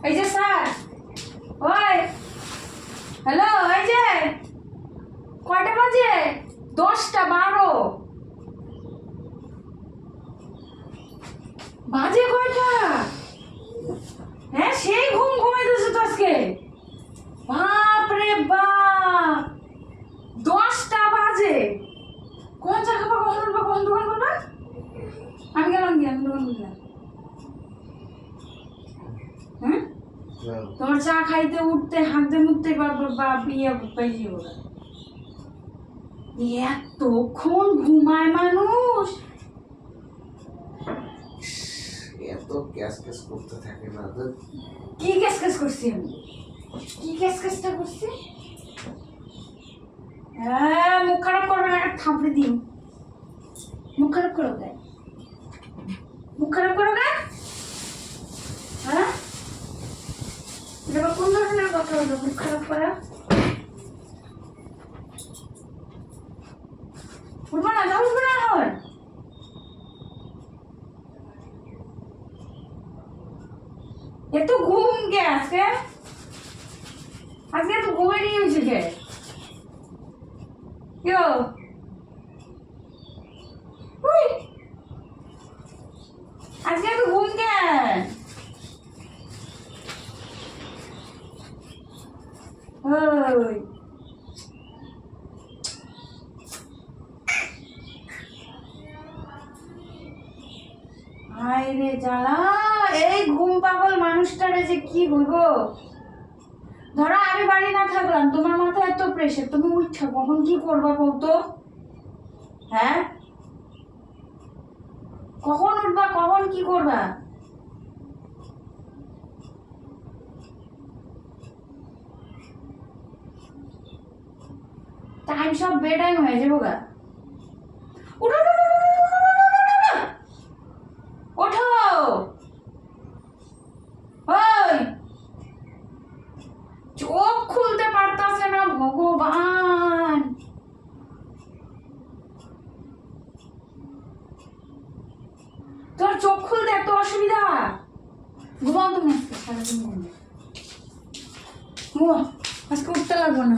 এই যে স্যার, ওই হ্যালো, এই যে কয়টা বাজে? 10টা 12 বাজে। কয়টা? হ্যাঁ, সেই ঘুম ঘুমাইতেছে তো আজকে। বাপ রে বাপ, 10টা বাজে। কোন চা খাবা, কখন উঠবা, কখন দোকান করবা? আমি গেলাম কি, আমি দোকান করলাম। হ্যাঁ, তোমার চা খাইতে উঠতে হাঁটতে মুখতে এতক্ষণ ঘুমায় মানুষ? এত ক্যাস ক্যাস করতে থাকে না তো। কি ক্যাস ক্যাস করছি আমি? কি ক্যাস ক্যাসটা করছি? হ্যাঁ, মুখ খারাপ করবে না, থাপড়ে দিন। মুখ খারাপ করো গে, মুখ খারাপ করো গে। হ্যাঁ, এটা কোন ধরনের কথা হলো মুখ খারাপ করা? উঠবো না, যাও, উঠবো না এখন। এত ঘুম গে আজকে? আজকে তো ঘুমে নিয়ে হয়েছে গে? কেউ আজকে তো ঘুম কেন? ওই হায় রে জ্বালা, এই ঘুম পাগল মানুষটারে যে কি হইব। ধরো আমি বাড়ি না থাকলাম, তোমার মাথায় এত প্রেশার, তুমি উঠছো কখন কি করবা বলতো? হ্যাঁ, কখন উঠবা, কখন কি করবা? টাইম সব বে টাইম হয়ে যাবো গা। উঠো ওঠো, ওই চোখ খুলতে পারতাছে না ভগবান। তোর চোখ খুলতে এত অসুবিধা? ঘুমাও তুমি আজকে সারাদিন, ঘুমাও, আজকে উঠতে লাগবো না।